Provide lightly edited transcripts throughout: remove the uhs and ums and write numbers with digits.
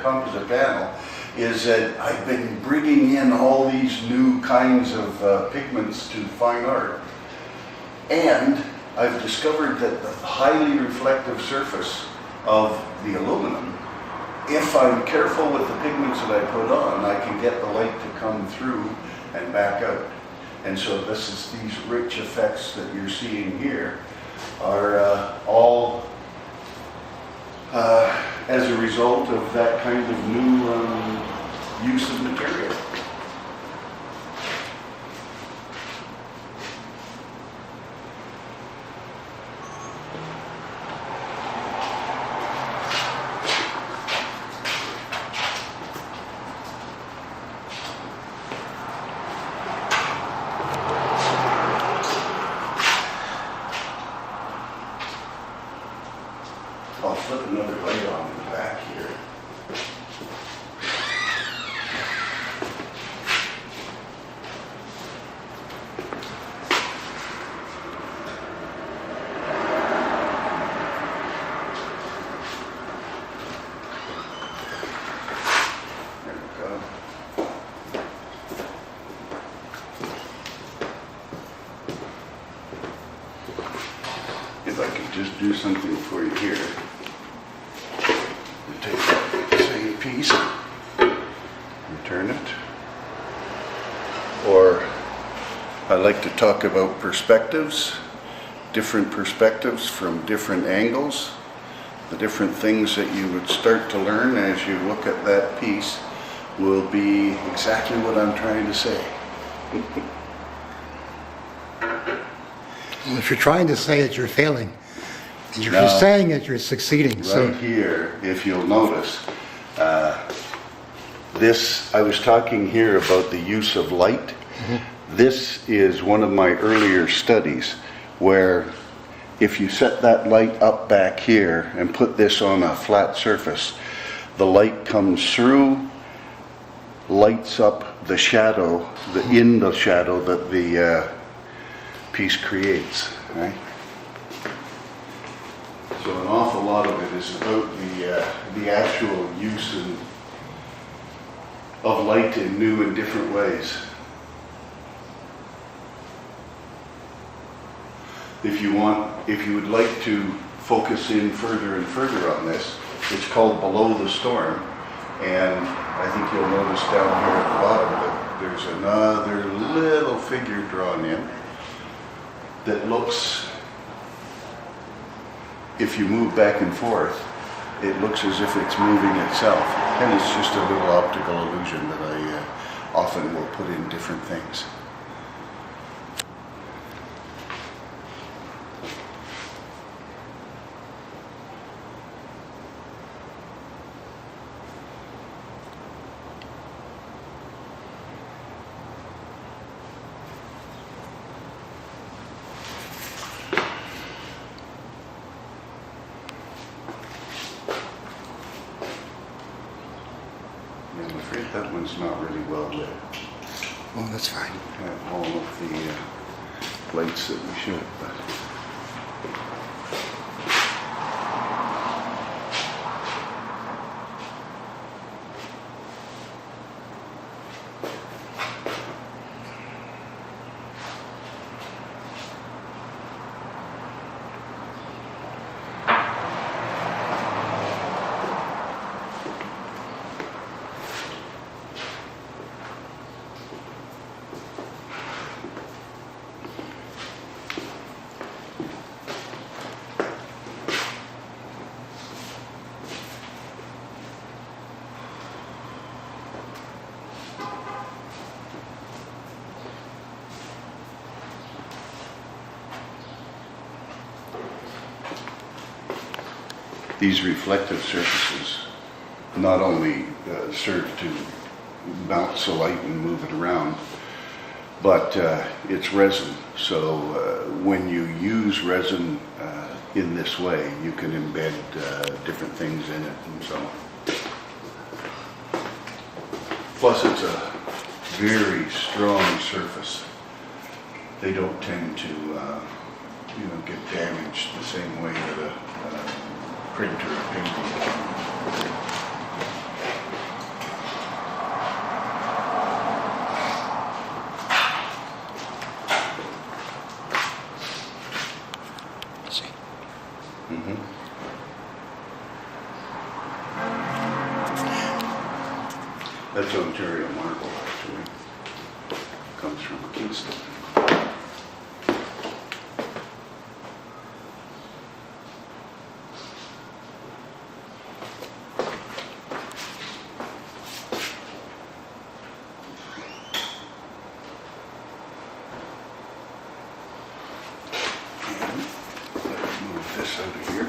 composite panel is that I've been bringing in all these new kinds of pigments to fine art, and I've discovered that the highly reflective surface of the aluminum, if I'm careful with the pigments that I put on, I can get the light to come through and back out. And so these rich effects that you're seeing here are all as a result of that kind of new use of material. I'll flip another light on in the back here. There we go. If I could just do something for you here. Take the same piece, return it. Or I like to talk about perspectives, different perspectives from different angles. The different things that you would start to learn as you look at that piece will be exactly what I'm trying to say. Well, if you're trying to say it, you're failing. If you're saying it, you're succeeding. Right here, if you'll notice, I was talking here about the use of light. Mm-hmm. This is one of my earlier studies where if you set that light up back here and put this on a flat surface, the light comes through, lights up the shadow, in the shadow that the piece creates, right? So an awful lot of it is about the actual use of light in new and different ways. If you would like to focus in further and further on this, it's called Below the Storm, and I think you'll notice down here at the bottom that there's another little figure drawn in that looks, if you move back and forth, it looks as if it's moving itself. And it's just a little optical illusion that I often will put in different things. I'm afraid that one's not really well lit. Oh, that's fine. Have all of the lights that we should, but. These reflective surfaces not only serve to bounce the light and move it around, but it's resin. So when you use resin in this way, you can embed different things in it and so on. Plus it's a very strong surface. They don't tend to get damaged the same way that a printer or painting can. That's Ontario marble, actually. Comes from Kingston. Move this out of here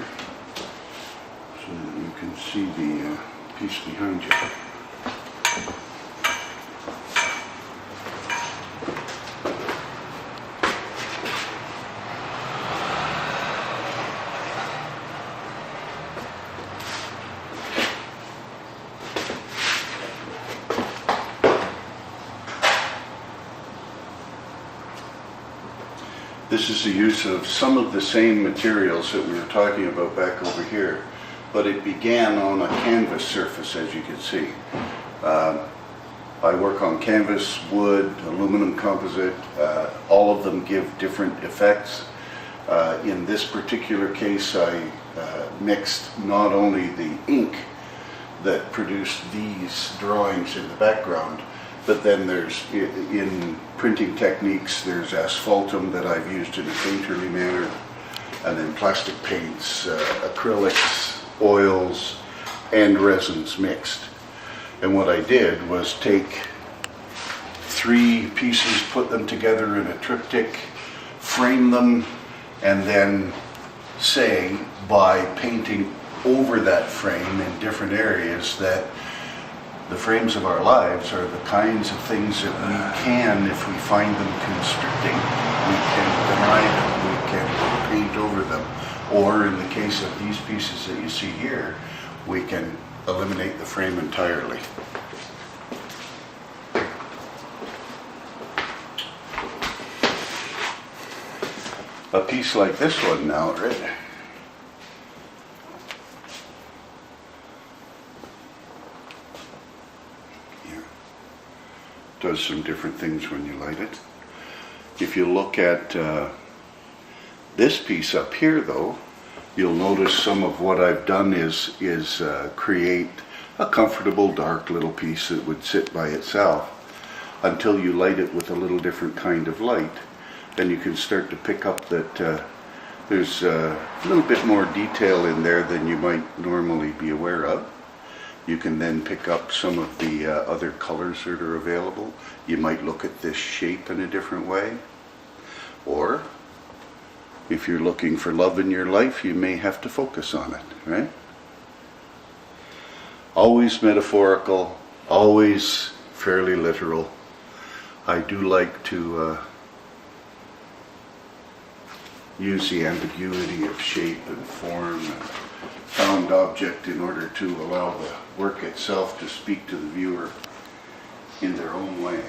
so that you can see the piece behind you. This is the use of some of the same materials that we were talking about back over here, but it began on a canvas surface, as you can see. I work on canvas, wood, aluminum composite. All of them give different effects. In this particular case, I mixed not only the ink that produced these drawings in the background, but then there's, in printing techniques, there's asphaltum that I've used in a painterly manner, and then plastic paints, acrylics, oils, and resins mixed. And what I did was take 3 pieces, put them together in a triptych, frame them, and then say, by painting over that frame in different areas, that the frames of our lives are the kinds of things that we can, if we find them constricting, we can deny them, we can paint over them. Or in the case of these pieces that you see here, we can eliminate the frame entirely. A piece like this one now, right? Does some different things when you light it. If you look at this piece up here, though, you'll notice some of what I've done is create a comfortable dark little piece that would sit by itself until you light it with a little different kind of light. Then you can start to pick up that there's a little bit more detail in there than you might normally be aware of. You can then pick up some of the other colors that are available. You might look at this shape in a different way. Or, if you're looking for love in your life, you may have to focus on it, right? Always metaphorical, always fairly literal. I do like to use the ambiguity of shape and form and found object in order to allow the work itself to speak to the viewer in their own way.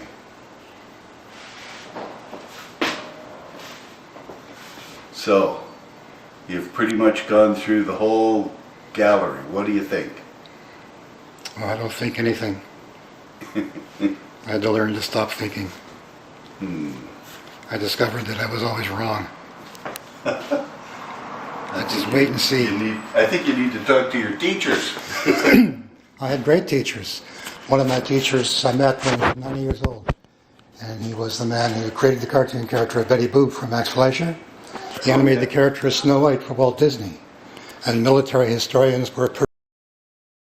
So, you've pretty much gone through the whole gallery. What do you think? Well, I don't think anything. I had to learn to stop thinking. I discovered that I was always wrong. I just wait and see. I think you need to talk to your teachers. I had great teachers. One of my teachers I met when I was 90 years old. And he was the man who created the cartoon character of Betty Boop for Max Fleischer. He animated the character of Snow White for Walt Disney. And military historians were